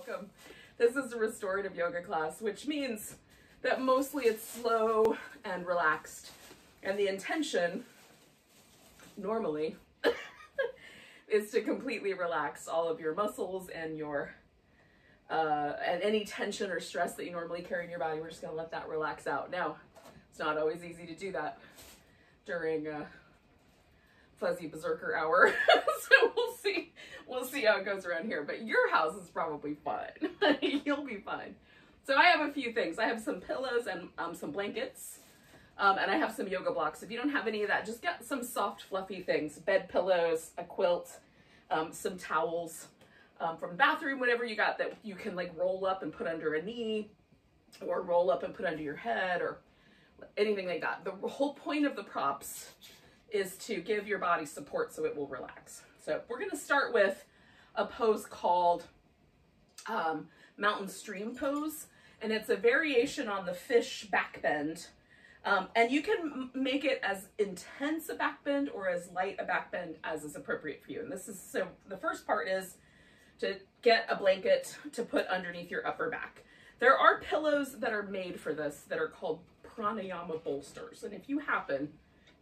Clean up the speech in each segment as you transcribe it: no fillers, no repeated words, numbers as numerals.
welcome. This is a restorative yoga class, which means that mostly it's slow and relaxed. And the intention, normally, is to completely relax all of your muscles and your and any tension or stress that you normally carry in your body. We're just gonna let that relax out. Now, it's not always easy to do that during fuzzy berserker hour. So we'll see how it goes around here, but your house is probably fine. You'll be fine. So I have a few things. I have some pillows and some blankets, and I have some yoga blocks. If you don't have any of that, just get some soft fluffy things, bed pillows, a quilt, some towels from the bathroom, whatever you got that you can like roll up and put under a knee or roll up and put under your head or anything like that. The whole point of the props is to give your body support so it will relax. So we're going to start with a pose called mountain stream pose, and it's a variation on the fish back bend. And you can make it as intense a back bend or as light a back bend as is appropriate for you. And this is, so the first part is to get a blanket to put underneath your upper back. There are pillows that are made for this that are called pranayama bolsters. And if you happen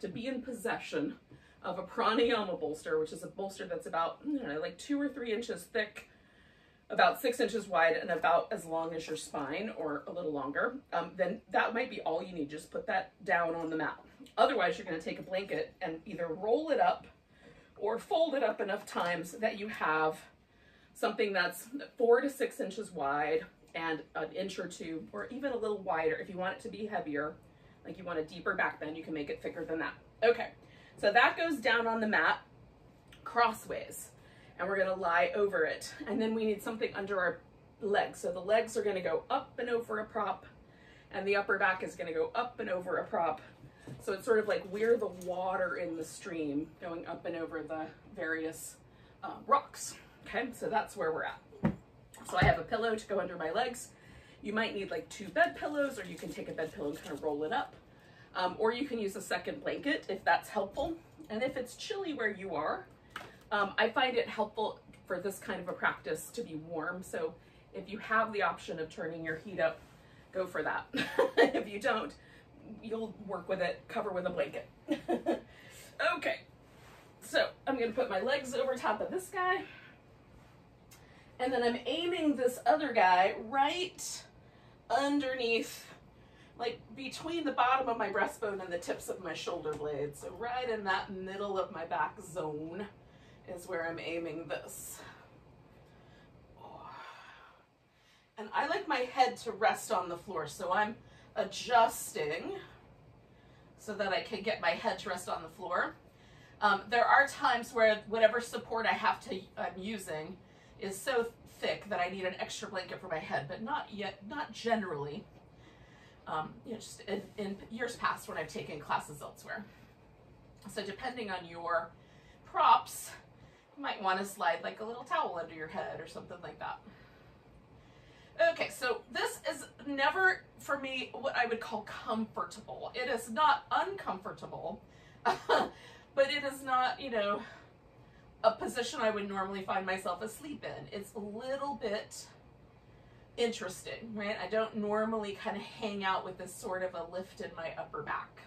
to be in possession of a pranayama bolster, which is a bolster that's about, like 2 or 3 inches thick, about 6 inches wide, and about as long as your spine or a little longer, then that might be all you need. Just put that down on the mat. Otherwise, you're going to take a blanket and either roll it up or fold it up enough times that you have something that's 4 to 6 inches wide and an inch or 2, or even a little wider. If you want it to be heavier, like you want a deeper back bend, you can make it thicker than that. Okay, so that goes down on the mat crossways, and we're gonna lie over it. And then we need something under our legs. So the legs are gonna go up and over a prop, and the upper back is gonna go up and over a prop. So it's sort of like we're the water in the stream going up and over the various rocks. Okay, so that's where we're at. So I have a pillow to go under my legs. You might need like 2 bed pillows, or you can take a bed pillow and kind of roll it up. Or you can use a second blanket if that's helpful. And if it's chilly where you are, I find it helpful for this kind of a practice to be warm. So if you have the option of turning your heat up, go for that. If you don't, you'll work with it, cover with a blanket. Okay, so I'm gonna put my legs over top of this guy. And then I'm aiming this other guy right underneath, like between the bottom of my breastbone and the tips of my shoulder blades. So right in that middle of my back zone is where I'm aiming this. And I like my head to rest on the floor, so I'm adjusting so that I can get my head to rest on the floor. There are times where whatever support I'm using is so thick that I need an extra blanket for my head, but not generally. Just in years past when I've taken classes elsewhere. So depending on your props, you might want to slide like a little towel under your head or something like that. Okay, so this is never, for me, what I would call comfortable. It is not uncomfortable, but it is not, a position I would normally find myself asleep in. It's a little bit interesting, right? I don't normally kind of hang out with this sort of a lift in my upper back.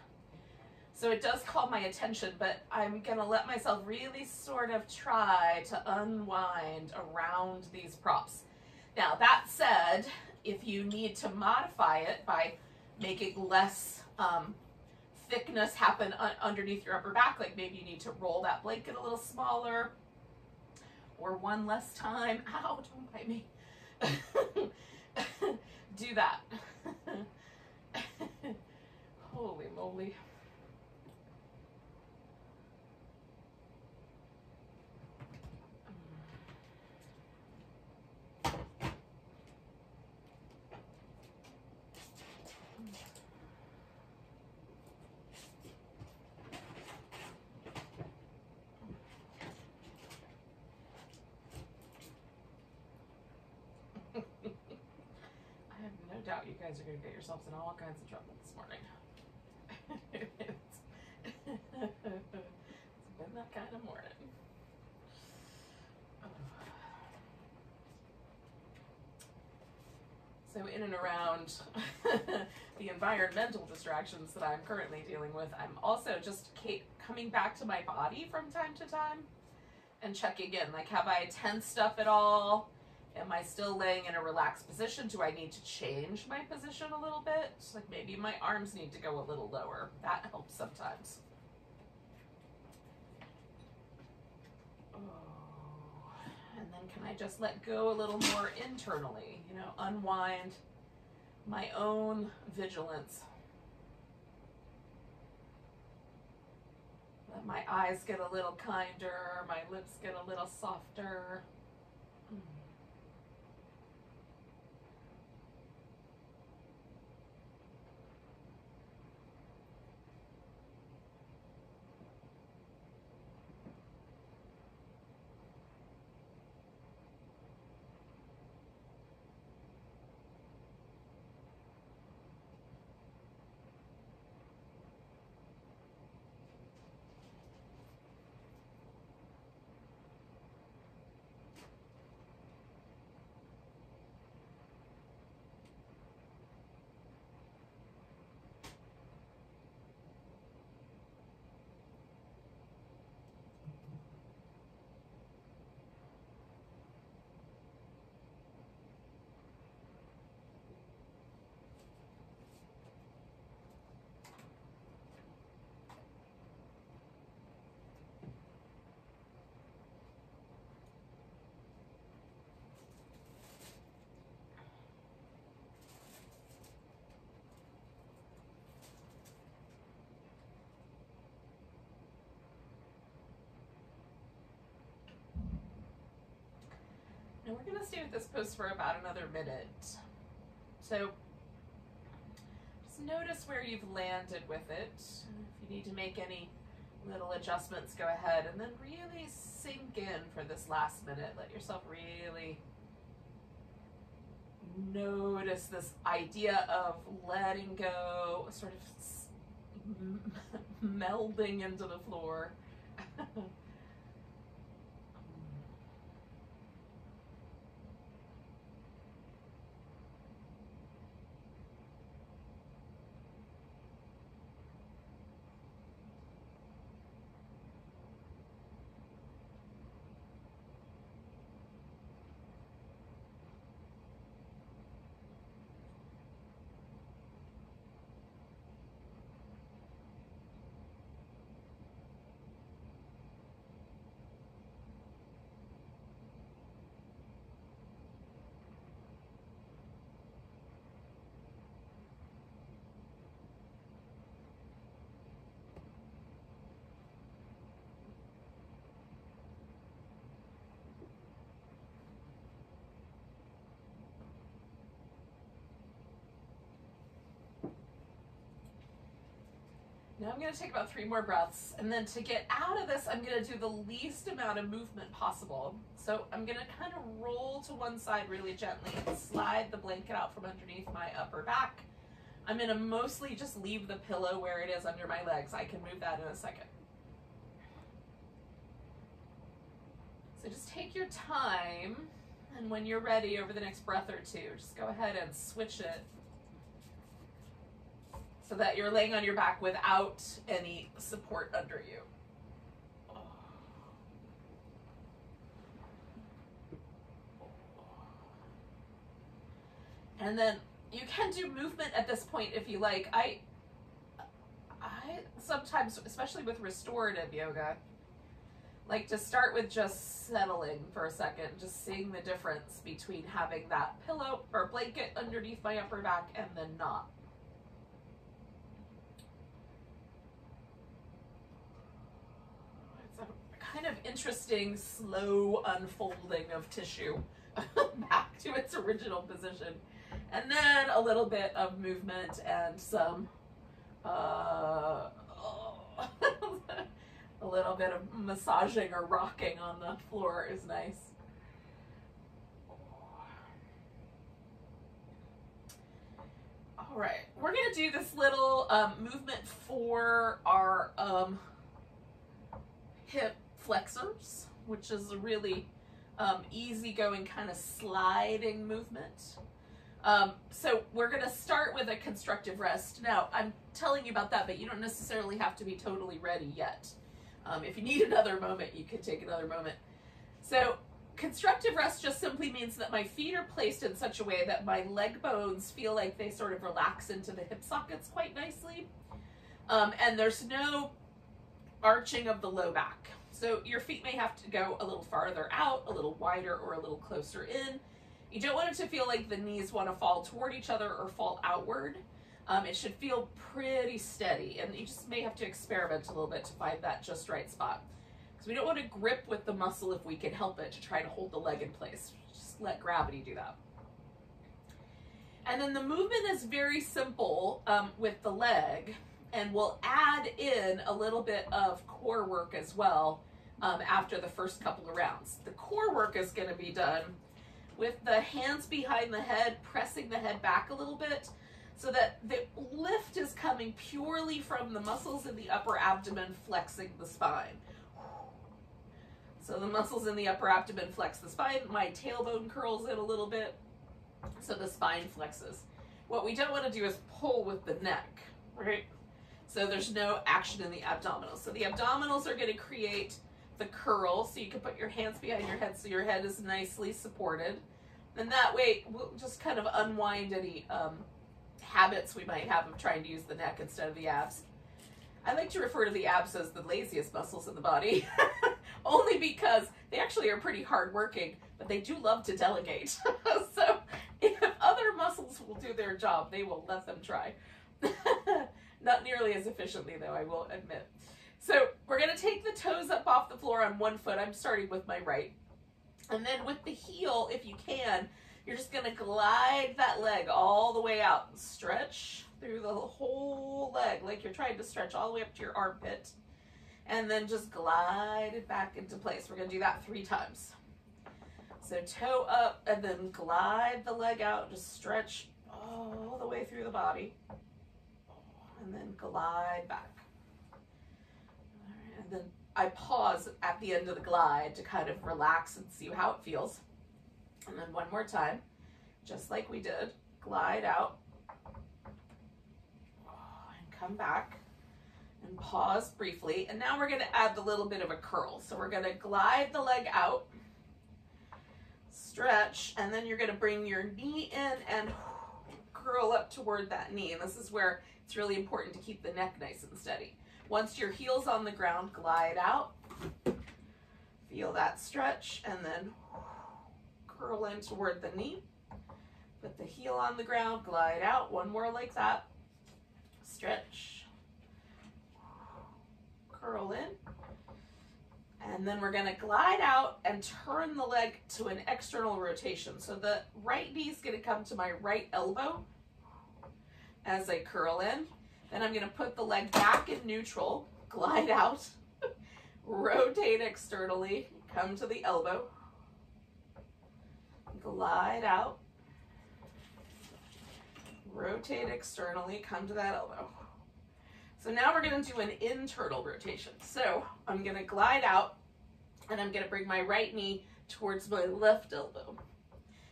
So it does call my attention, but I'm gonna let myself really sort of try to unwind around these props. Now, that said, if you need to modify it by making less thickness happen underneath your upper back, like maybe you need to roll that blanket a little smaller or one less time. Ow, don't bite me. Do that. Holy moly. Doubt you guys are going to get yourselves in all kinds of trouble this morning. It's been that kind of morning. So in and around the environmental distractions that I'm currently dealing with, I'm also just coming back to my body from time to time and checking in. Like, have I tensed up at all? Am I still laying in a relaxed position? Do I need to change my position a little bit? Like, maybe my arms need to go a little lower. That helps sometimes. Oh. And then can I just let go a little more internally? You know, unwind my own vigilance. Let my eyes get a little kinder, my lips get a little softer. And we're going to stay with this pose for about another minute. So just notice where you've landed with it. If you need to make any little adjustments, go ahead, and then really sink in for this last minute. Let yourself really notice this idea of letting go, sort of melding into the floor. Now I'm going to take about 3 more breaths, and then to get out of this, I'm going to do the least amount of movement possible. So I'm going to kind of roll to one side really gently and slide the blanket out from underneath my upper back. I'm going to mostly just leave the pillow where it is under my legs. I can move that in a second. So just take your time, and when you're ready over the next breath or two, just go ahead and switch it so that you're laying on your back without any support under you. And then you can do movement at this point if you like. I sometimes, especially with restorative yoga, like to start with just settling for a second, just seeing the difference between having that pillow or blanket underneath my upper back and then not. Kind of interesting, slow unfolding of tissue back to its original position. And then a little bit of movement and some, a little bit of massaging or rocking on the floor is nice. All right, we're gonna do this little movement for our hip flexors, which is a really easygoing kind of sliding movement. So we're going to start with a constructive rest. Now, I'm telling you about that, but you don't necessarily have to be totally ready yet. If you need another moment, you can take another moment. So constructive rest just simply means that my feet are placed in such a way that my leg bones feel like they sort of relax into the hip sockets quite nicely. And there's no arching of the low back. So your feet may have to go a little farther out, a little wider, or a little closer in. You don't want it to feel like the knees want to fall toward each other or fall outward. It should feel pretty steady, and you just may have to experiment a little bit to find that just right spot. Because we don't want to grip with the muscle if we can help it to try to hold the leg in place. Just let gravity do that. And then the movement is very simple with the leg, and we'll add in a little bit of core work as well after the first couple of rounds. The core work is going to be done with the hands behind the head, pressing the head back a little bit, so that the lift is coming purely from the muscles in the upper abdomen flexing the spine. So the muscles in the upper abdomen flex the spine, my tailbone curls in a little bit, so the spine flexes. What we don't want to do is pull with the neck, right? So there's no action in the abdominals. So the abdominals are going to create the curl, so you can put your hands behind your head so your head is nicely supported. And that way, we'll just kind of unwind any habits we might have of trying to use the neck instead of the abs. I like to refer to the abs as the laziest muscles in the body, only because they actually are pretty hardworking, but they do love to delegate. So if other muscles will do their job, they will let them try. Not nearly as efficiently, though, I will admit. So we're going to take the toes up off the floor on one foot. I'm starting with my right. And then with the heel, if you can, you're just going to glide that leg all the way out. Stretch through the whole leg like you're trying to stretch all the way up to your armpit. And then just glide it back into place. We're going to do that 3 times. So toe up and then glide the leg out. Just stretch all the way through the body. And then glide back. All right, and then I pause at the end of the glide to kind of relax and see how it feels. And then one more time, just like we did, glide out and come back and pause briefly. And now we're going to add the little bit of a curl. So we're going to glide the leg out, stretch, and then you're going to bring your knee in and curl up toward that knee. And this is where it's really important to keep the neck nice and steady. Once your heel's on the ground, glide out. Feel that stretch, and then curl in toward the knee. Put the heel on the ground, glide out. One more like that. Stretch. Curl in. And then we're going to glide out and turn the leg to an external rotation. So the right knee is going to come to my right elbow as I curl in. Then I'm going to put the leg back in neutral, glide out, rotate externally, come to the elbow, glide out, rotate externally, come to that elbow. So now we're going to do an internal rotation. So I'm going to glide out, and I'm going to bring my right knee towards my left elbow.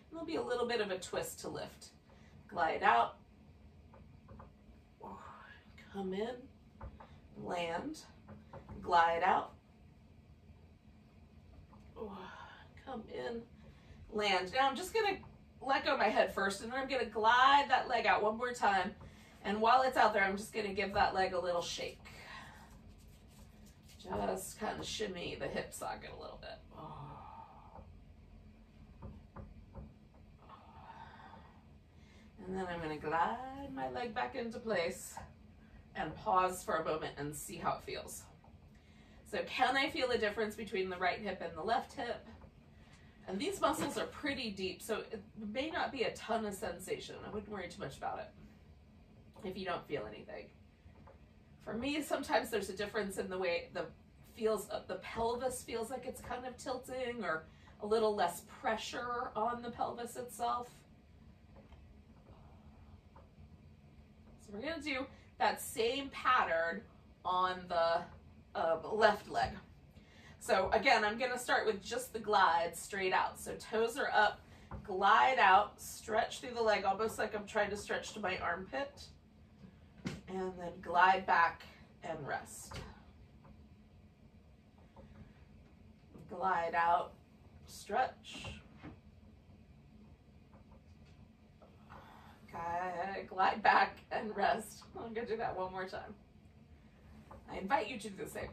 There'll be a little bit of a twist to lift. Glide out, come in, land, glide out, come in, land. Now I'm just going to let go of my head first, and then I'm going to glide that leg out one more time. And while it's out there, I'm just going to give that leg a little shake. Just kind of shimmy the hip socket a little bit. And then I'm going to glide my leg back into place and pause for a moment and see how it feels. So can I feel a difference between the right hip and the left hip? And these muscles are pretty deep, so it may not be a ton of sensation. I wouldn't worry too much about it if you don't feel anything. For me, sometimes there's a difference in the way the pelvis feels like it's kind of tilting, or a little less pressure on the pelvis itself. So we're going to do that same pattern on the left leg. So again, I'm going to start with just the glide straight out. So toes are up, glide out, stretch through the leg, almost like I'm trying to stretch to my armpit, and then glide back and rest. Glide out, stretch. Glide back and rest. I'm going to do that one more time. I invite you to do the same.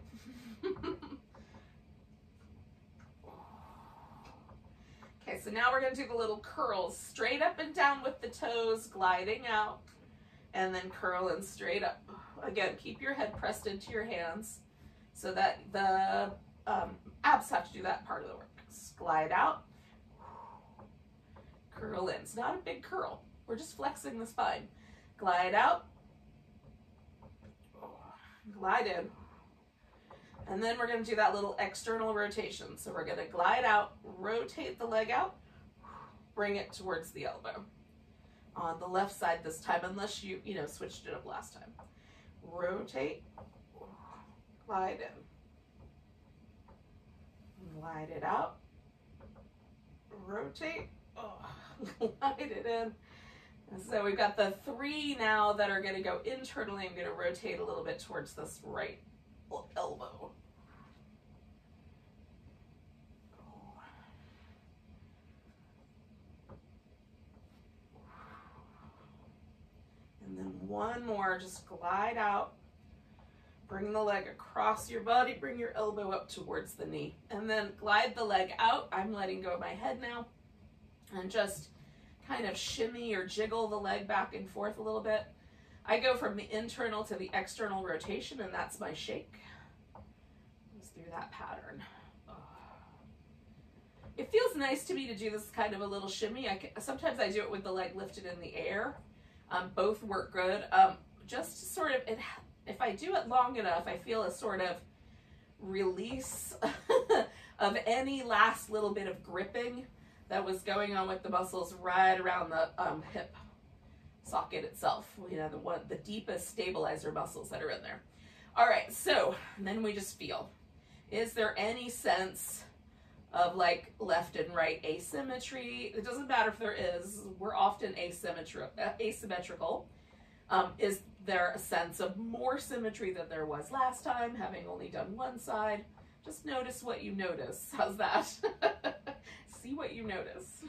Okay, so now we're going to do the little curls, straight up and down with the toes, gliding out, and then curl and straight up. Again, keep your head pressed into your hands so that the abs have to do that part of the work. Glide out, curl in. It's not a big curl. We're just flexing the spine. Glide out, glide in. And then we're going to do that little external rotation. So we're going to glide out, rotate the leg out, bring it towards the elbow. On the left side this time, unless you switched it up last time. Rotate, glide in. Glide it out, rotate, glide it in. And so we've got the 3 now that are going to go internally. I'm going to rotate a little bit towards this right elbow. And then one more, just glide out. Bring the leg across your body, bring your elbow up towards the knee, and then glide the leg out. I'm letting go of my head now, and just kind of shimmy or jiggle the leg back and forth a little bit. I go from the internal to the external rotation, and that's my shake. Just through that pattern. It feels nice to me to do this kind of a little shimmy. Sometimes I do it with the leg lifted in the air. Both work good. Just sort of, if I do it long enough, I feel a sort of release of any last little bit of gripping that was going on with the muscles right around the hip socket itself. The deepest stabilizer muscles that are in there. All right, so then we just feel. Is there any sense of like left and right asymmetry? It doesn't matter if there is. We're often asymmetrical. Is there a sense of more symmetry than there was last time, having only done one side? Just notice what you notice. How's that? See what you notice,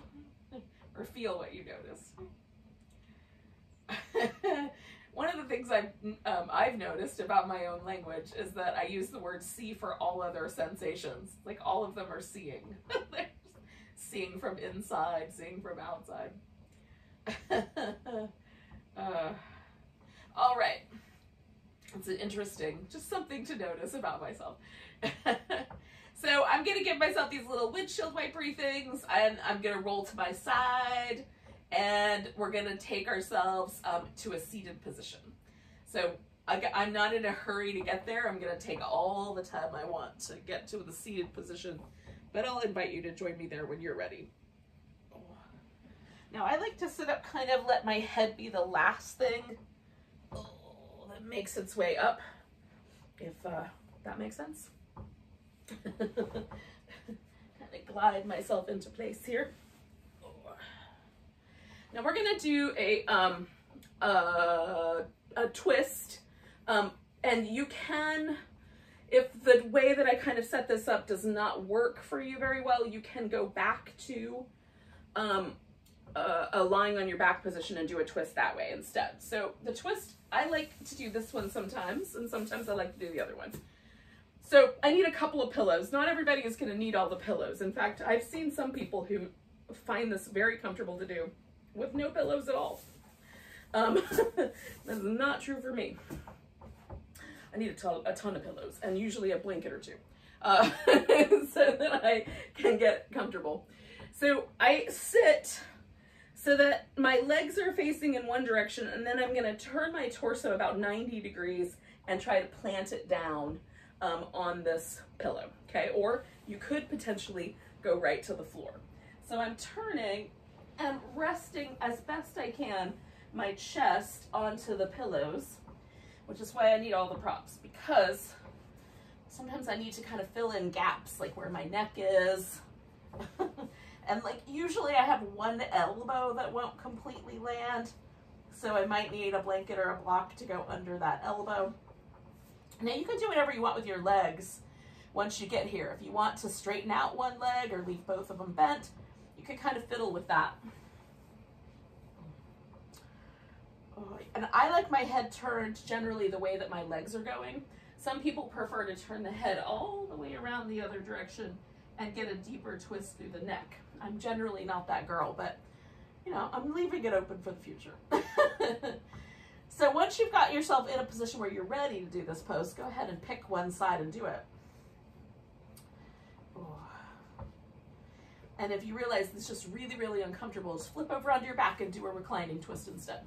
or feel what you notice. One of the things I've noticed about my own language is that I use the word see for all other sensations. Like all of them are seeing. Seeing from inside, seeing from outside. All right. It's interesting, just something to notice about myself. So I'm going to give myself these little windshield wipery things, and I'm going to roll to my side, and we're going to take ourselves to a seated position. So I'm not in a hurry to get there. I'm going to take all the time I want to get to the seated position, but I'll invite you to join me there when you're ready. Now I like to sit up, kind of let my head be the last thing that makes its way up, if that makes sense. Kind of glide myself into place here. Now we're gonna do a twist, and you can, if the way that I kind of set this up does not work for you very well, you can go back to a lying on your back position and do a twist that way instead. So the twist, I like to do this one sometimes, and sometimes I like to do the other one. So I need a couple of pillows. Not everybody is going to need all the pillows. In fact, I've seen some people who find this very comfortable to do with no pillows at all. That is not true for me. I need a ton of pillows, and usually a blanket or two, so that I can get comfortable. So I sit so that my legs are facing in one direction, and then I'm going to turn my torso about 90 degrees and try to plant it down on this pillow, okay? Or you could potentially go right to the floor. So I'm turning and resting as best I can my chest onto the pillows, which is why I need all the props, because sometimes I need to kind of fill in gaps, like where my neck is. And like usually I have one elbow that won't completely land, so I might need a blanket or a block to go under that elbow. Now you can do whatever you want with your legs once you get here. If you want to straighten out one leg or leave both of them bent, you can kind of fiddle with that. And I like my head turned generally the way that my legs are going. Some people prefer to turn the head all the way around the other direction and get a deeper twist through the neck. I'm generally not that girl, but you know, I'm leaving it open for the future. So once you've got yourself in a position where you're ready to do this pose, go ahead and pick one side and do it. And if you realize this is just really, really uncomfortable, just flip over onto your back and do a reclining twist instead.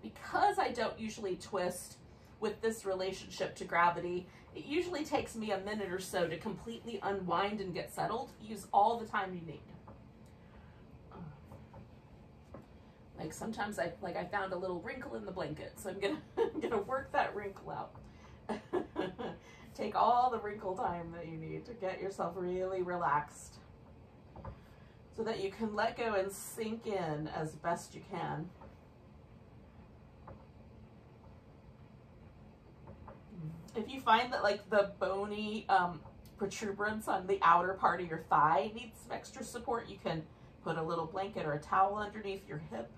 Because I don't usually twist with this relationship to gravity, it usually takes me a minute or so to completely unwind and get settled. Use all the time you need. Like sometimes I found a little wrinkle in the blanket, so I'm gonna work that wrinkle out. Take all the wrinkle time that you need to get yourself really relaxed so that you can let go and sink in as best you can. If you find that like the bony protuberance on the outer part of your thigh needs some extra support, you can put a little blanket or a towel underneath your hip.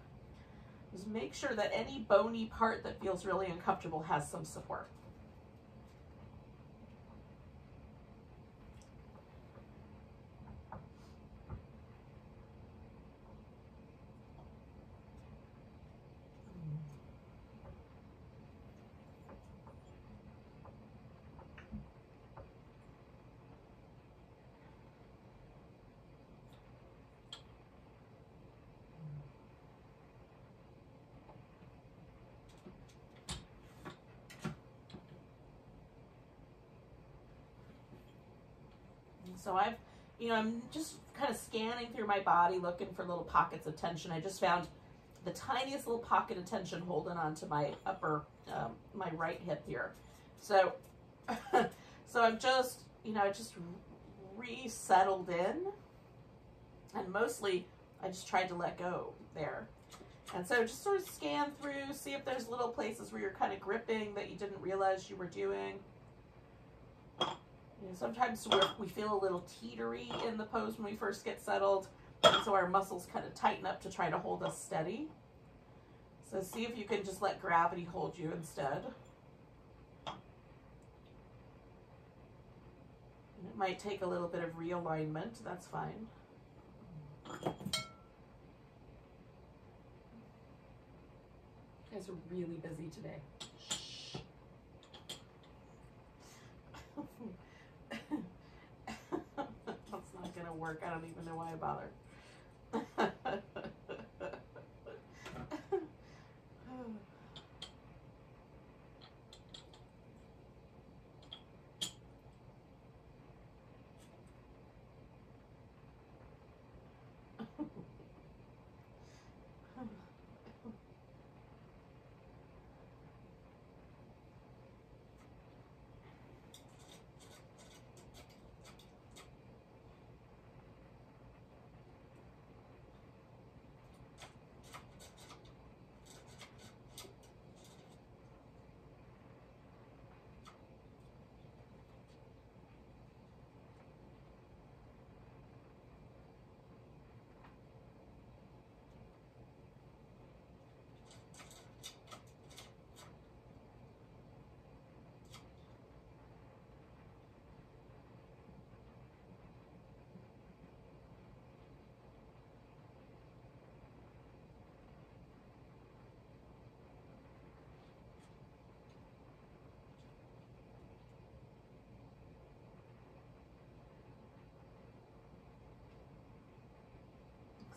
Just make sure that any bony part that feels really uncomfortable has some support. So I'm just kind of scanning through my body looking for little pockets of tension. I just found the tiniest little pocket of tension holding onto my upper, my right hip here. So, so I'm just, I just resettled in, and mostly I just tried to let go there. And so just sort of scan through, see if there's little places where you're kind of gripping that you didn't realize you were doing. Sometimes we feel a little teetery in the pose when we first get settled, and so our muscles kind of tighten up to try to hold us steady. So see if you can just let gravity hold you instead. It might take a little bit of realignment, that's fine. You guys are really busy today. That's not gonna work. I don't even know why I bothered.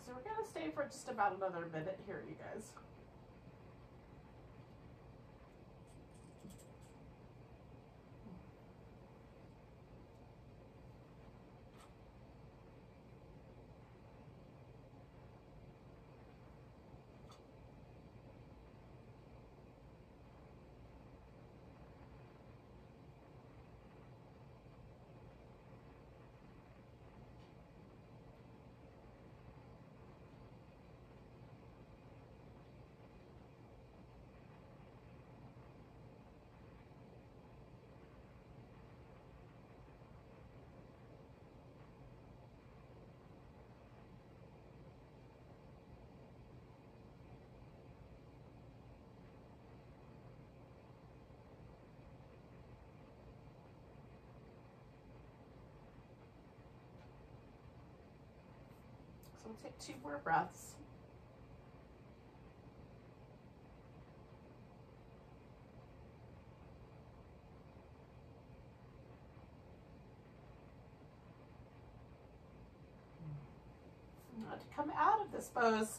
So we're gonna stay for just about another minute here, you guys. So we'll take 2 more breaths. Now to come out of this pose,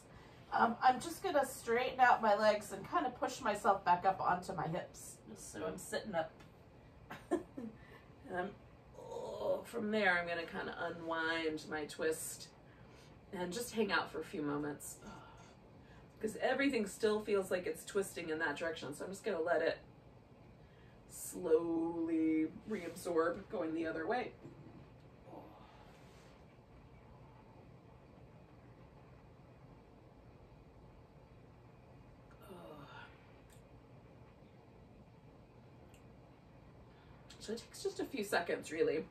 I'm just going to straighten out my legs and kind of push myself back up onto my hips. Just so I'm sitting up. And from there, I'm going to kind of unwind my twist and just hang out for a few moments. Because everything still feels like it's twisting in that direction. So I'm just going to let it slowly reabsorb going the other way. So it takes just a few seconds, really.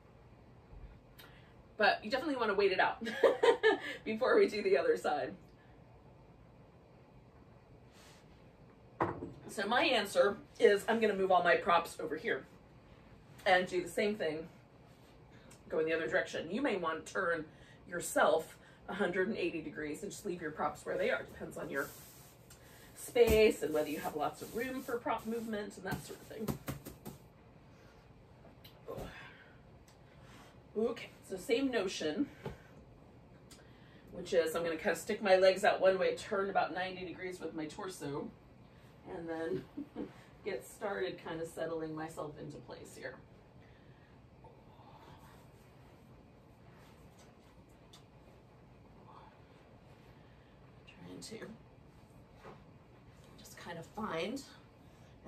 But you definitely want to wait it out before we do the other side. So my answer is I'm going to move all my props over here and do the same thing, go in the other direction. You may want to turn yourself 180 degrees and just leave your props where they are. Depends on your space and whether you have lots of room for prop movement and that sort of thing. Okay, so same notion, which is I'm going to kind of stick my legs out one way, turn about 90 degrees with my torso, and then get started kind of settling myself into place here. Trying to just kind of find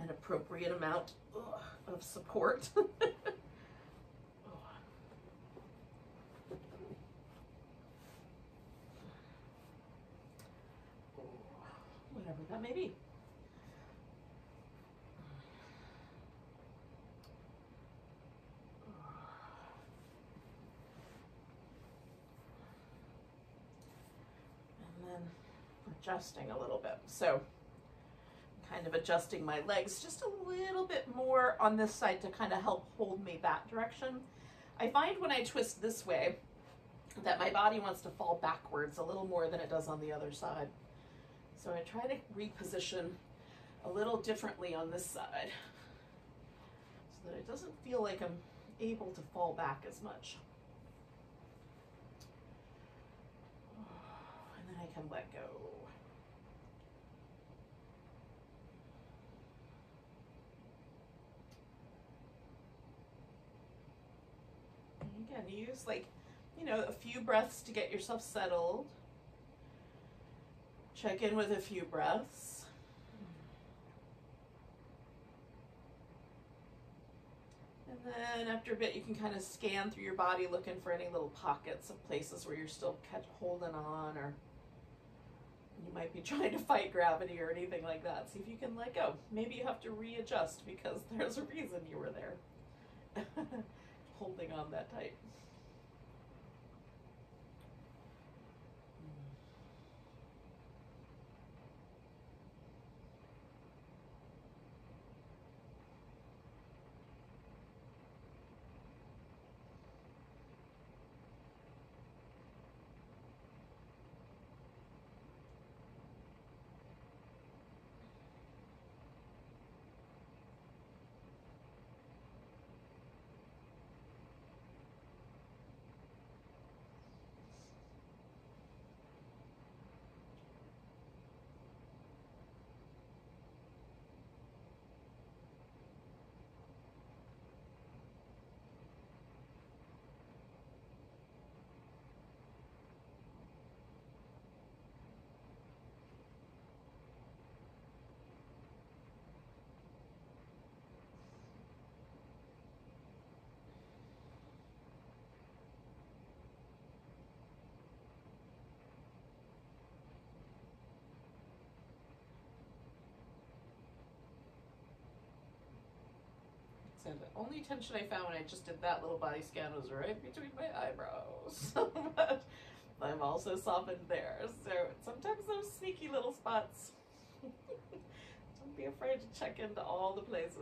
an appropriate amount of support. Whatever that may be. And then adjusting a little bit. So kind of adjusting my legs just a little bit more on this side to kind of help hold me that direction. I find when I twist this way that my body wants to fall backwards a little more than it does on the other side. So I try to reposition a little differently on this side so that it doesn't feel like I'm able to fall back as much. And then I can let go. And again, use a few breaths to get yourself settled. Check in with a few breaths. And then after a bit, you can kind of scan through your body looking for any little pockets of places where you're still holding on, or you might be trying to fight gravity or anything like that. See if you can let go. Maybe you have to readjust because there's a reason you were there. Holding on that tight. And the only tension I found when I just did that little body scan was right between my eyebrows. But I'm also softened there. So sometimes those sneaky little spots. Don't be afraid to check into all the places.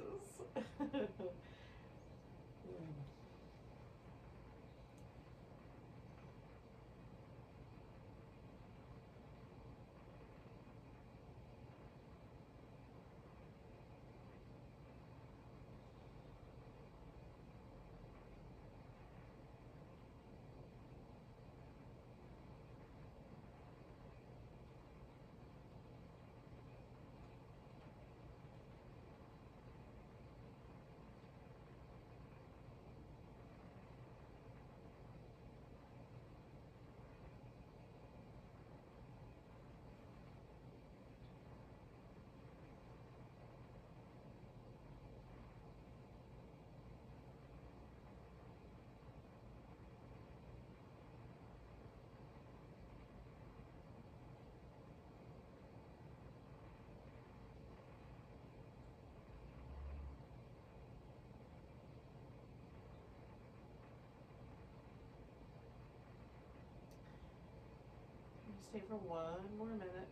Stay for one more minute.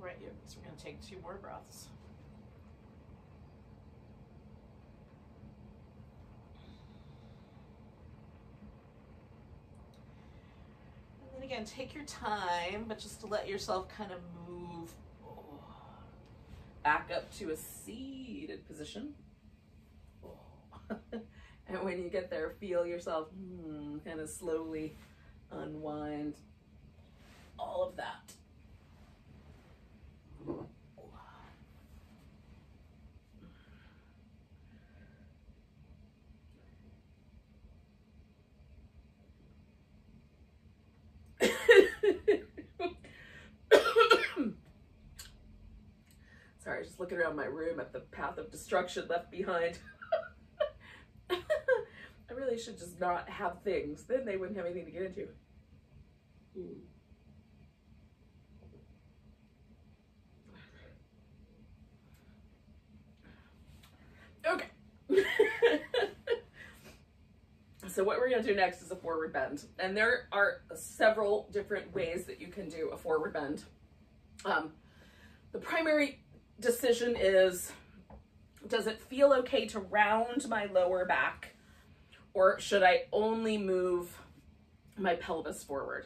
All right, so we're going to take 2 more breaths. And then again, take your time, but just to let yourself kind of move Back up to a seated position. And when you get there, feel yourself kind of slowly unwind all of that. Sorry, just looking around my room at the path of destruction left behind. I really should just not have things. Then they wouldn't have anything to get into. Okay. So what we're going to do next is a forward bend. And there are several different ways that you can do a forward bend. The primary decision is, does it feel okay to round my lower back, or should I only move my pelvis forward?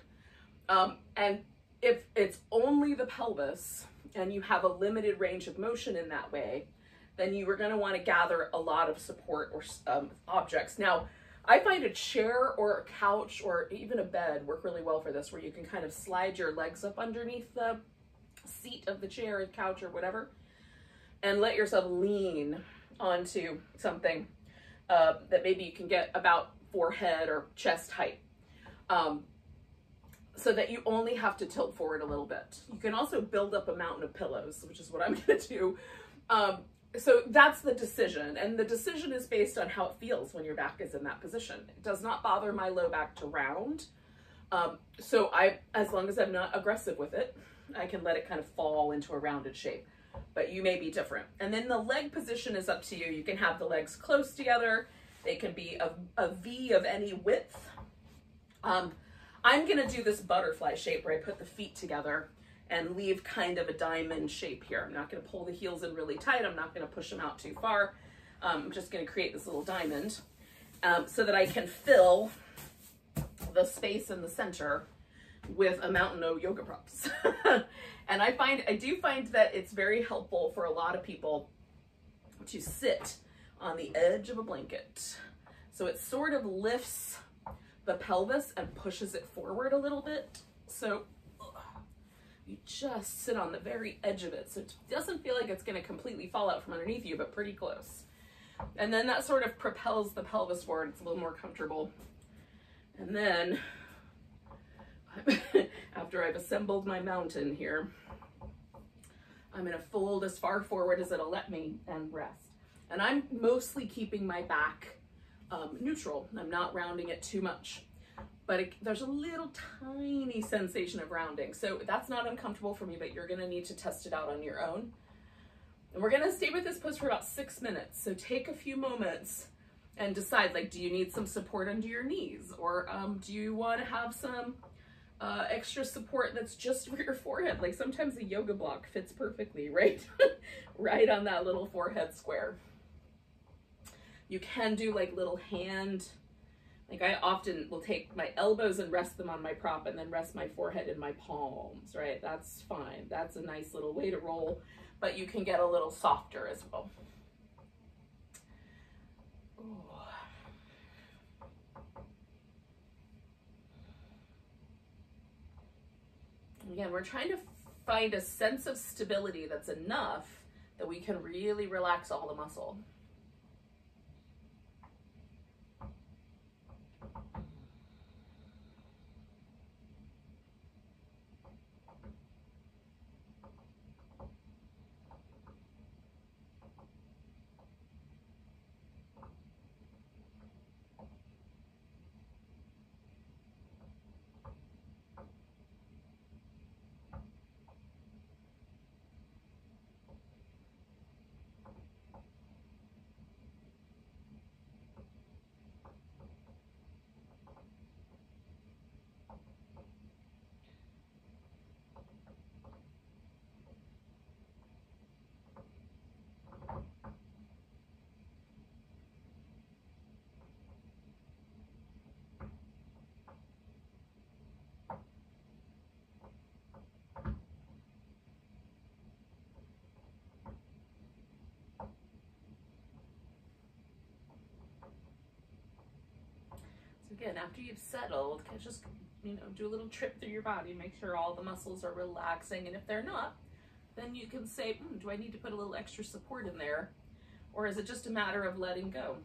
And if it's only the pelvis and you have a limited range of motion in that way, then you are going to want to gather a lot of support or objects. Now, I find a chair or a couch or even a bed work really well for this, where you can kind of slide your legs up underneath the seat of the chair or couch or whatever, and let yourself lean onto something that maybe you can get about forehead or chest height, so that you only have to tilt forward a little bit. You can also build up a mountain of pillows, which is what I'm going to do. So that's the decision, and the decision is based on how it feels when your back is in that position. It does not bother my low back to round, so as long as I'm not aggressive with it, I can let it kind of fall into a rounded shape. But you may be different. And then the leg position is up to you. You can have the legs close together. They can be a V of any width. I'm going to do this butterfly shape where I put the feet together and leave kind of a diamond shape here. I'm not going to pull the heels in really tight. I'm not going to push them out too far. I'm just going to create this little diamond so that I can fill the space in the center with a mountain of yoga props. And I do find that it's very helpful for a lot of people to sit on the edge of a blanket. So it sort of lifts the pelvis and pushes it forward a little bit. So you just sit on the very edge of it. So it doesn't feel like it's going to completely fall out from underneath you, but pretty close. And then that sort of propels the pelvis forward. It's a little more comfortable. And then after I've assembled my mountain here, I'm going to fold as far forward as it'll let me and rest. And I'm mostly keeping my back neutral. I'm not rounding it too much, but there's a little tiny sensation of rounding. So that's not uncomfortable for me, but you're going to need to test it out on your own. And we're going to stay with this pose for about 6 minutes. So take a few moments and decide, like, do you need some support under your knees? Or do you want to have some extra support that's just for your forehead? Like sometimes a yoga block fits perfectly, right? Right on that little forehead square. You can do like little hand Like I often will take my elbows and rest them on my prop and then rest my forehead in my palms, right? That's fine. That's a nice little way to roll, but you can get a little softer as well. Ooh. Again, we're trying to find a sense of stability that's enough that we can really relax all the muscle. Again, after you've settled, just, do a little trip through your body, make sure all the muscles are relaxing, and if they're not, then you can say, do I need to put a little extra support in there, or is it just a matter of letting go?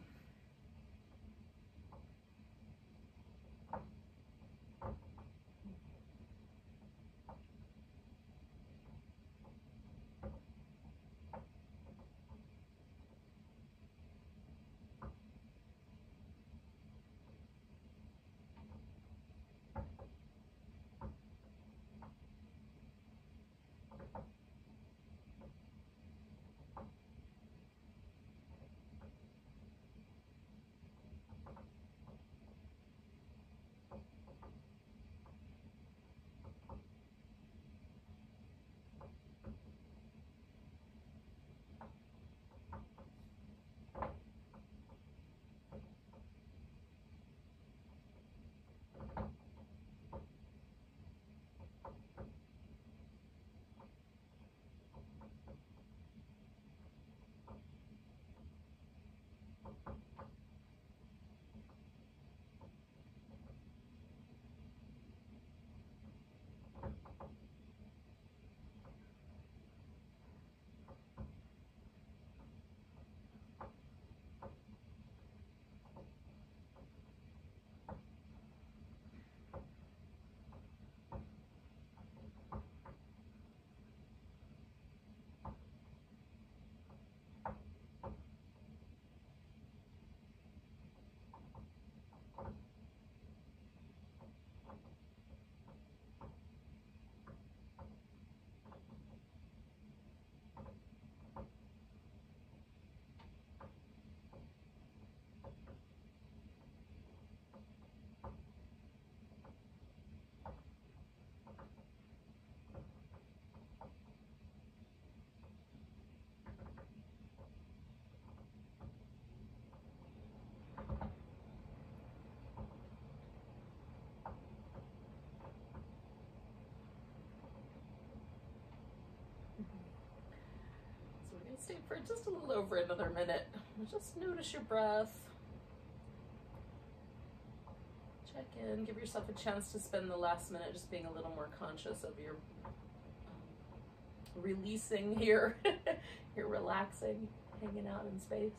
Stay for just a little over another minute. Just notice your breath. Check in, give yourself a chance to spend the last minute just being a little more conscious of your releasing here. You're relaxing, hanging out in space.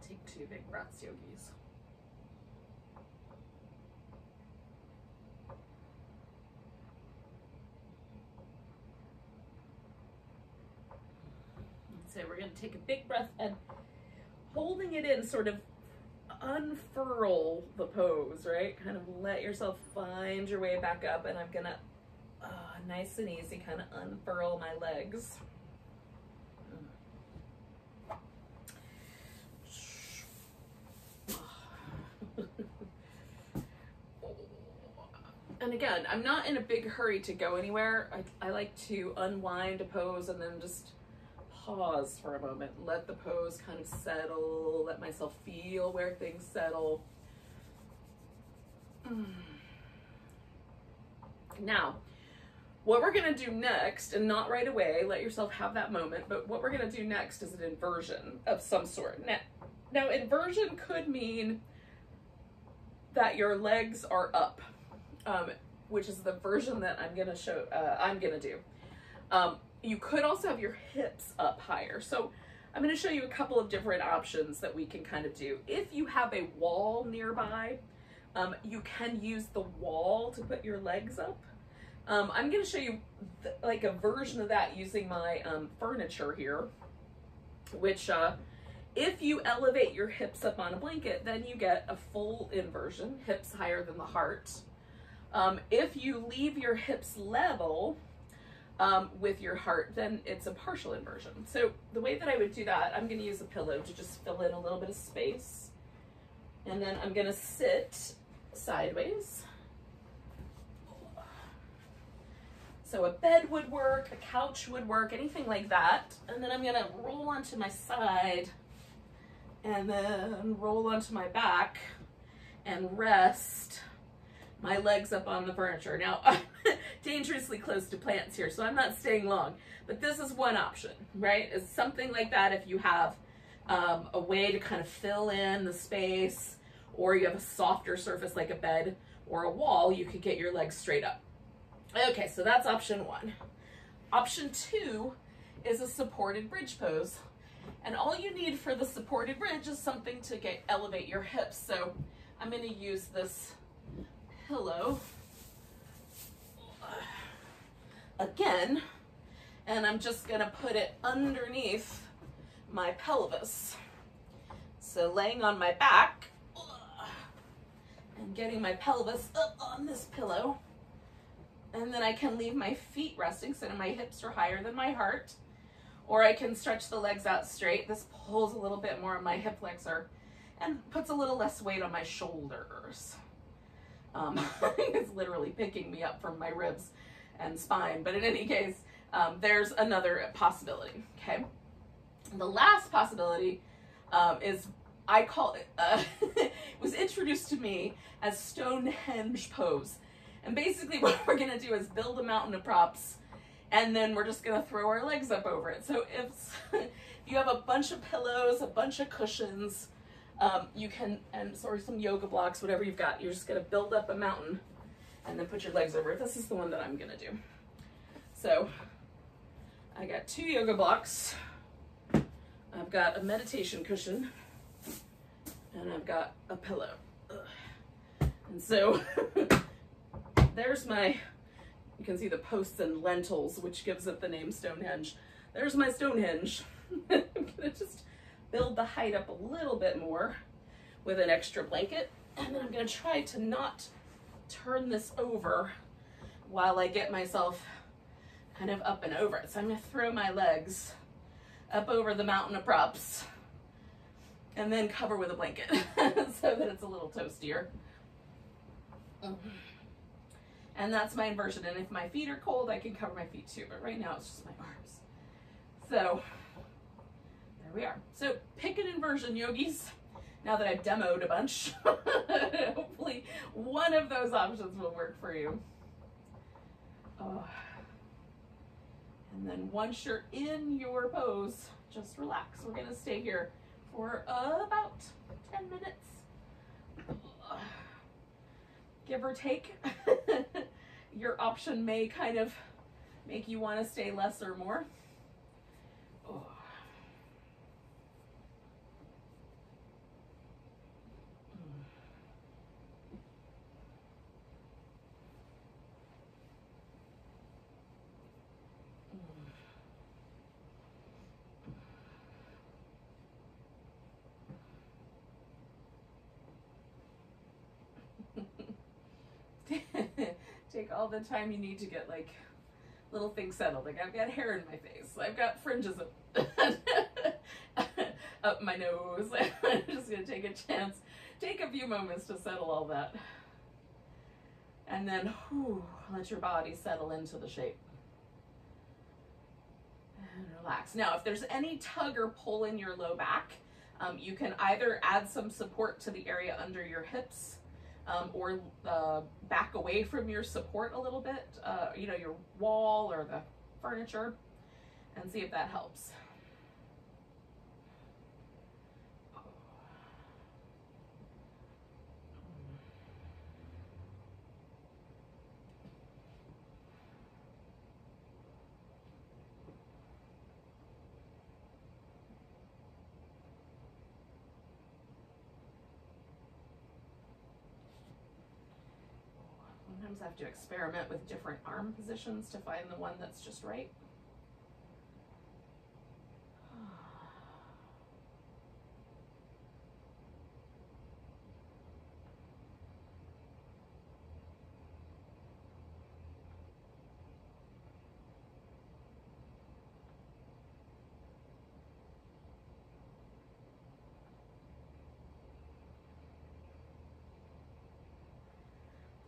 Take 2 big breaths, yogis. So we're going to take a big breath and holding it in, sort of unfurl the pose, right? Kind of let yourself find your way back up, and I'm going to nice and easy kind of unfurl my legs. And again, I'm not in a big hurry to go anywhere. I like to unwind a pose and then just pause for a moment. Let the pose kind of settle. Let myself feel where things settle. Now, what we're gonna do next, and not right away, let yourself have that moment, but what we're gonna do next is an inversion of some sort. Now inversion could mean that your legs are up, which is the version that I'm gonna do. You could also have your hips up higher. So I'm gonna show you a couple of different options that we can kind of do. If you have a wall nearby, you can use the wall to put your legs up. I'm going to show you like a version of that using my furniture here, which if you elevate your hips up on a blanket, then you get a full inversion, hips higher than the heart. If you leave your hips level with your heart, then it's a partial inversion. So the way that I would do that, I'm going to use a pillow to just fill in a little bit of space. And then I'm going to sit sideways. So a bed would work, a couch would work, anything like that. And then I'm gonna roll onto my side and then roll onto my back and rest my legs up on the furniture. Now, I'm dangerously close to plants here, so I'm not staying long, but this is one option, right? It's something like that if you have a way to kind of fill in the space, or you have a softer surface like a bed or a wall, you could get your legs straight up. Okay, so that's option 1. Option 2 is a supported bridge pose. And all you need for the supported bridge is something to elevate your hips. So I'm going to use this pillow again, and I'm just going to put it underneath my pelvis. So laying on my back and getting my pelvis up on this pillow. And then I can leave my feet resting so that my hips are higher than my heart. Or I can stretch the legs out straight. This pulls a little bit more on my hip flexor and puts a little less weight on my shoulders. It's literally picking me up from my ribs and spine. But in any case, there's another possibility, okay? The last possibility is, I call it, it was introduced to me as Stonehenge pose. And basically what we're gonna do is build a mountain of props, and then we're just gonna throw our legs up over it. So if you have a bunch of pillows, a bunch of cushions, you can, and some yoga blocks, whatever you've got, you're just gonna build up a mountain and then put your legs over it. This is the one that I'm gonna do. So I got 2 yoga blocks, I've got a meditation cushion, and I've got a pillow. And so there's my, you can see the posts and lentils, which gives it the name Stonehenge. There's my Stonehenge. I'm gonna just build the height up a little bit more with an extra blanket. And then I'm gonna try to not turn this over while I get myself kind of up and over it. So I'm gonna throw my legs up over the mountain of props and then cover with a blanket so that it's a little toastier. And that's my inversion. And if my feet are cold, I can cover my feet too. But right now it's just my arms. So there we are. So pick an inversion, yogis. Now that I've demoed a bunch, hopefully one of those options will work for you. And then once you're in your pose, just relax. We're gonna stay here for about 10 minutes. Give or take. Your option may kind of make you want to stay less or more. Take all the time you need to get like little things settled. Like I've got hair in my face. I've got fringes up my nose. I'm just gonna take a chance. Take a few moments to settle all that. And then let your body settle into the shape. And relax. Now, if there's any tug or pull in your low back, you can either add some support to the area under your hips, or back away from your support a little bit, your wall or the furniture, and see if that helps. Sometimes I have to experiment with different arm positions to find the one that's just right.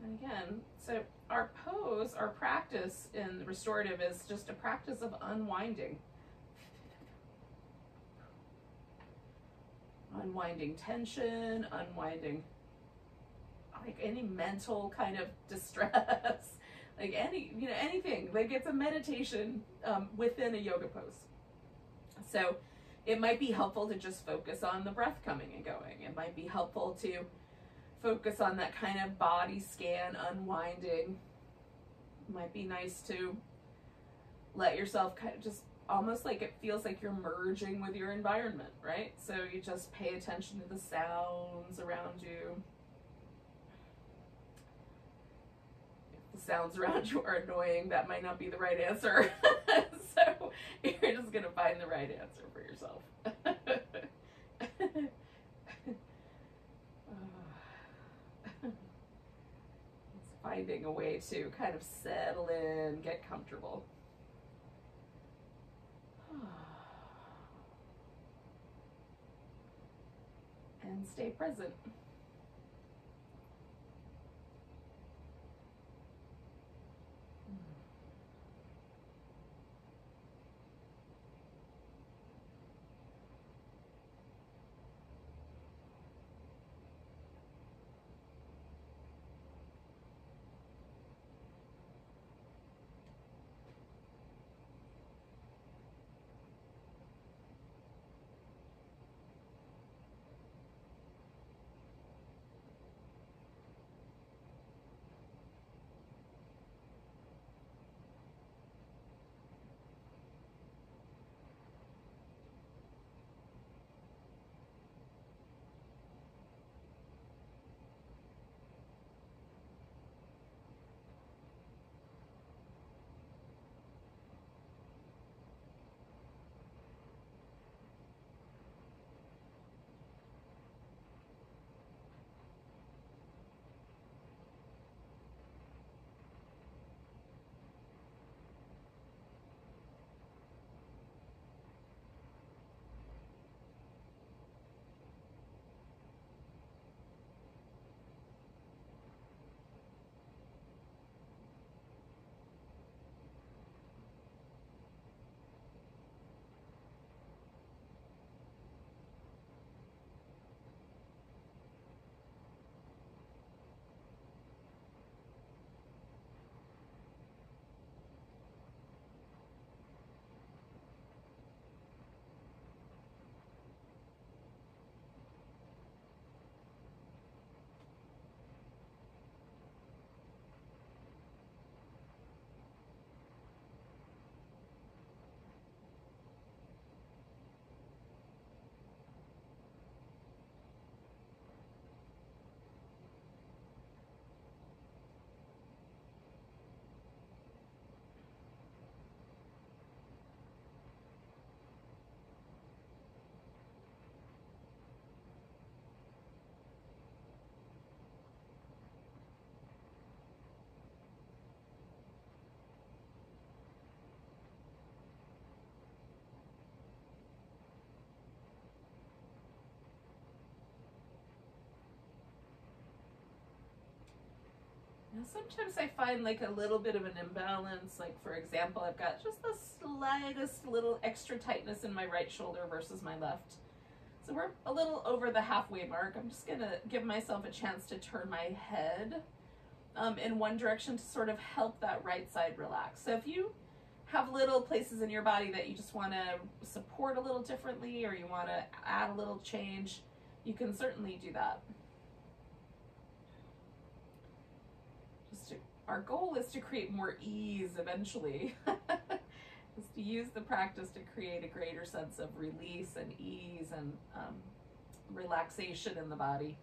And again, so our pose, our practice in restorative is just a practice of unwinding. Unwinding tension, unwinding like any mental kind of distress, like anything. Like it's a meditation within a yoga pose. So it might be helpful to just focus on the breath coming and going. It might be helpful to focus on that kind of body scan, unwinding. It might be nice to let yourself kind of just almost like it feels like you're merging with your environment, right? So you just pay attention to the sounds around you. If the sounds around you are annoying, that might not be the right answer. So you're just gonna find the right answer for yourself. Finding a way to kind of settle in, get comfortable. And stay present. Now, sometimes I find like a little bit of an imbalance. Like, for example, I've got just the slightest little extra tightness in my right shoulder versus my left. So we're a little over the halfway mark. I'm just going to give myself a chance to turn my head in one direction to sort of help that right side relax. So if you have little places in your body that you just want to support a little differently, or you want to add a little change, you can certainly do that. Our goal is to create more ease eventually, is to use the practice to create a greater sense of release and ease and relaxation in the body.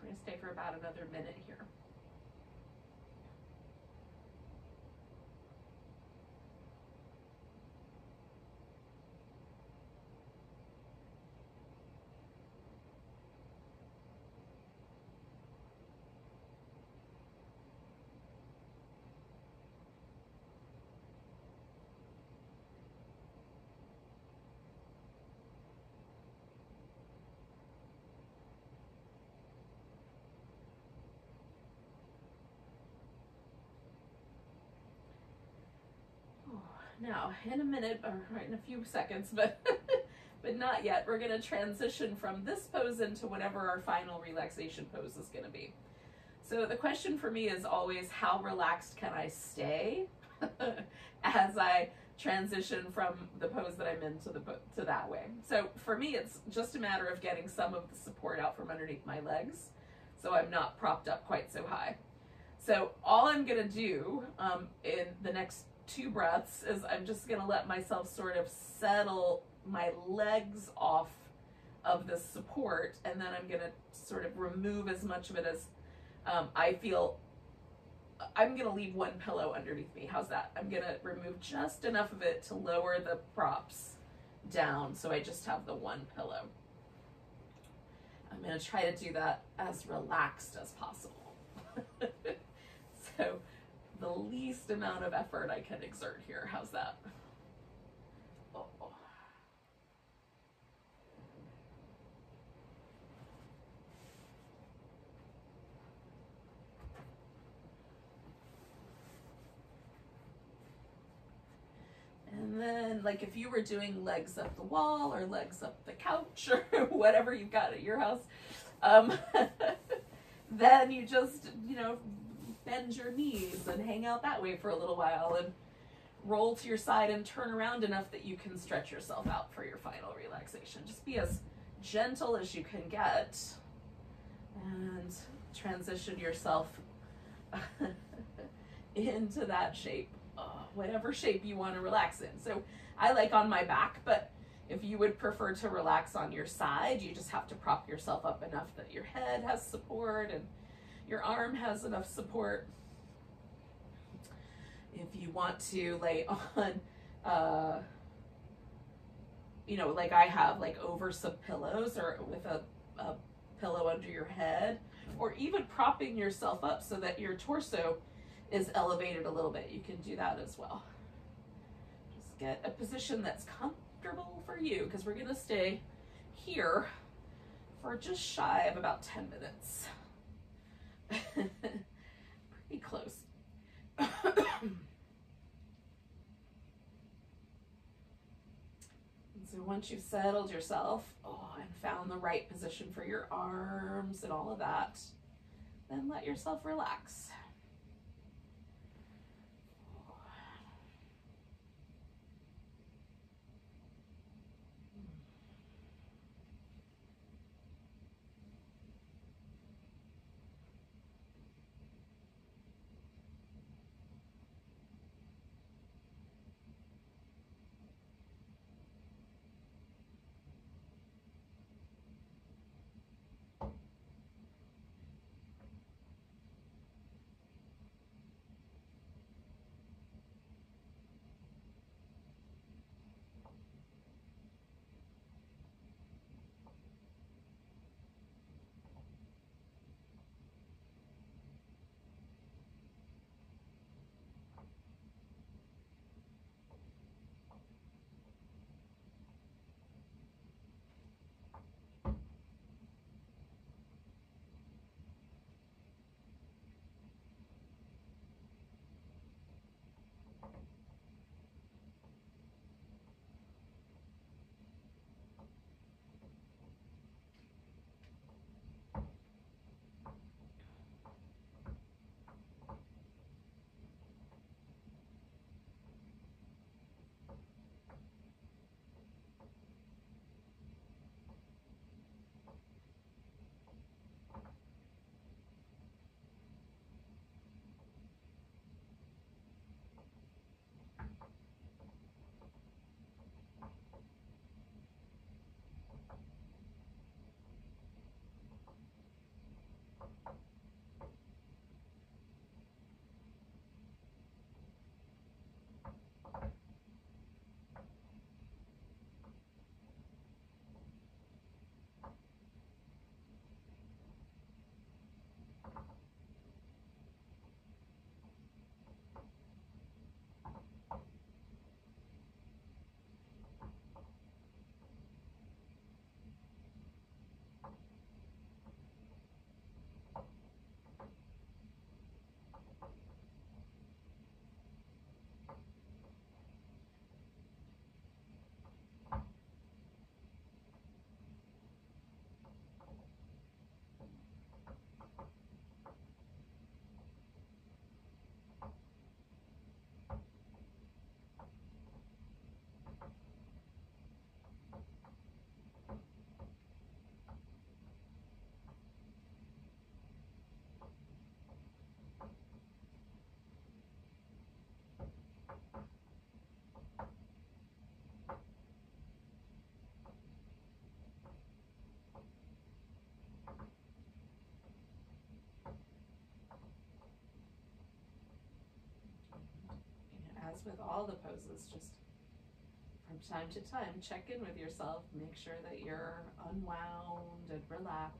We're going to stay for about another minute here. Now, in a minute, or right in a few seconds, but but not yet, we're going to transition from this pose into whatever our final relaxation pose is going to be. So the question for me is always, how relaxed can I stay as I transition from the pose that I'm in to that way? So for me, it's just a matter of getting some of the support out from underneath my legs, so I'm not propped up quite so high. So all I'm going to do in the next 2 breaths is I'm just going to let myself sort of settle my legs off of the support, and then I'm going to sort of remove as much of it as I feel. I'm going to leave one pillow underneath me. How's that? I'm going to remove just enough of it to lower the props down, so I just have the one pillow. I'm going to try to do that as relaxed as possible. So the least amount of effort I can exert here. How's that? Oh. And then, like, if you were doing legs up the wall or legs up the couch or whatever you've got at your house, then you just, bend your knees and hang out that way for a little while and roll to your side and turn around enough that you can stretch yourself out for your final relaxation. Just be as gentle as you can get and transition yourself into that shape, whatever shape you want to relax in. So I like on my back, but if you would prefer to relax on your side, you just have to prop yourself up enough that your head has support and your arm has enough support. If you want to lay on, like I have, like over some pillows or with a pillow under your head, or even propping yourself up so that your torso is elevated a little bit. You can do that as well. Just get a position that's comfortable for you, because we're gonna stay here for just shy of about 10 minutes. Pretty close. So once you've settled yourself, and found the right position for your arms and all of that, then let yourself relax. As with all the poses, just from time to time, check in with yourself, make sure that you're unwound and relaxed.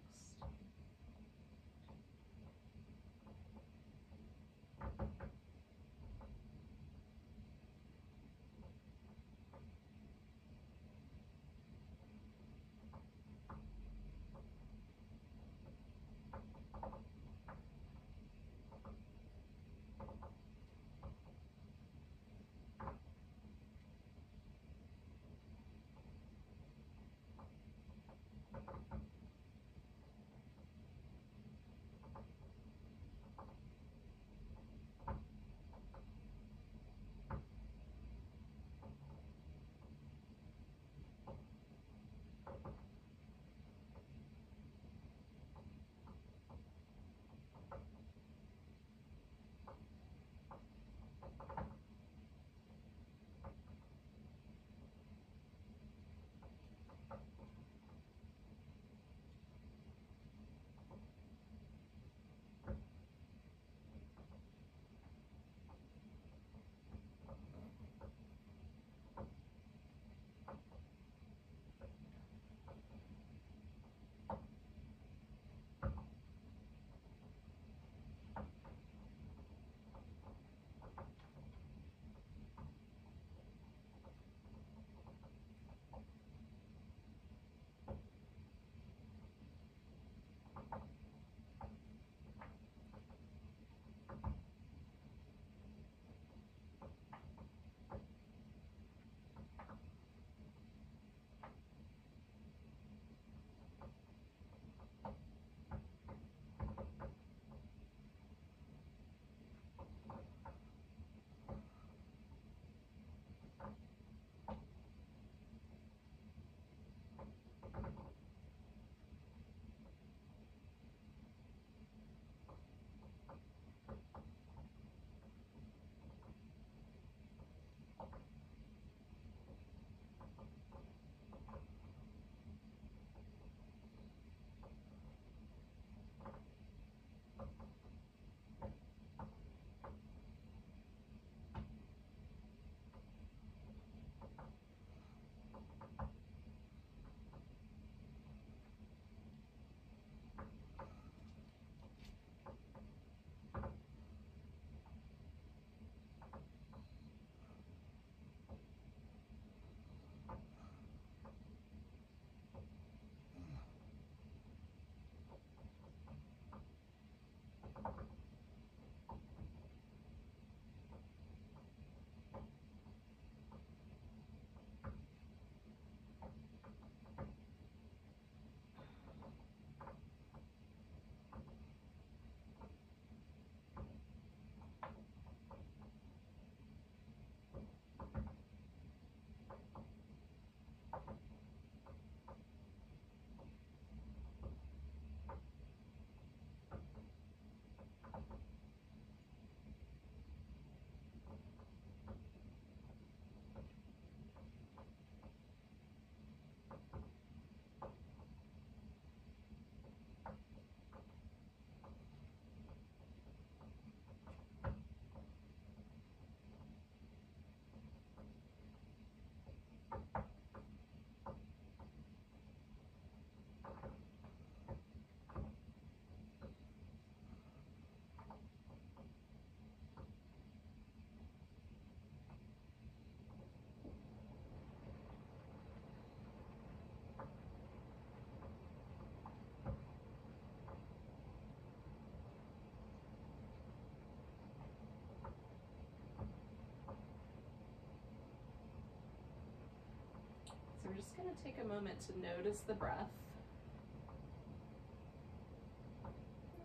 just going to take a moment to notice the breath.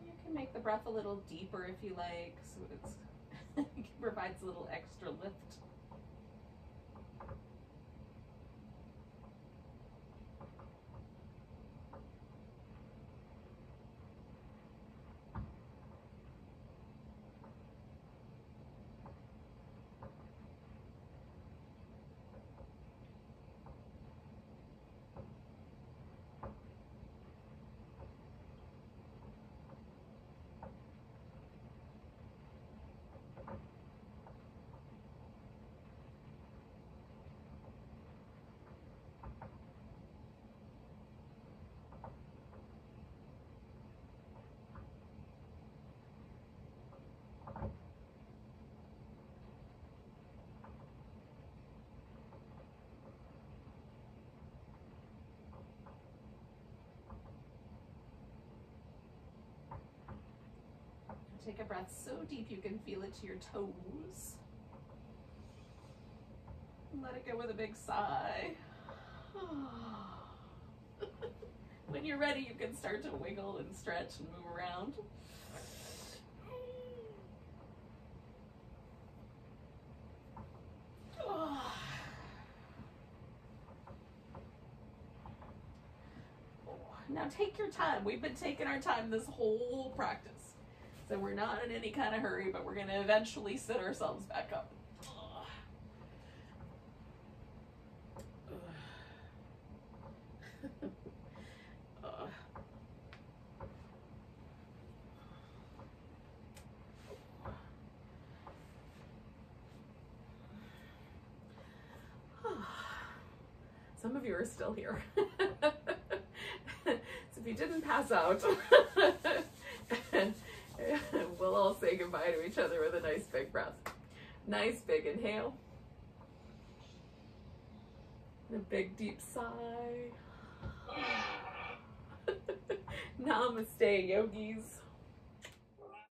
You can make the breath a little deeper if you like, so it provides a little extra lift. Take a breath so deep you can feel it to your toes. Let it go with a big sigh. When you're ready, you can start to wiggle and stretch and move around. Now take your time. We've been taking our time this whole practice. So we're not in any kind of hurry, but we're going to eventually sit ourselves back up. Some of you are still here. So if you didn't pass out, we'll all say goodbye to each other with a nice big breath. Nice big inhale. And a big deep sigh. Namaste, yogis.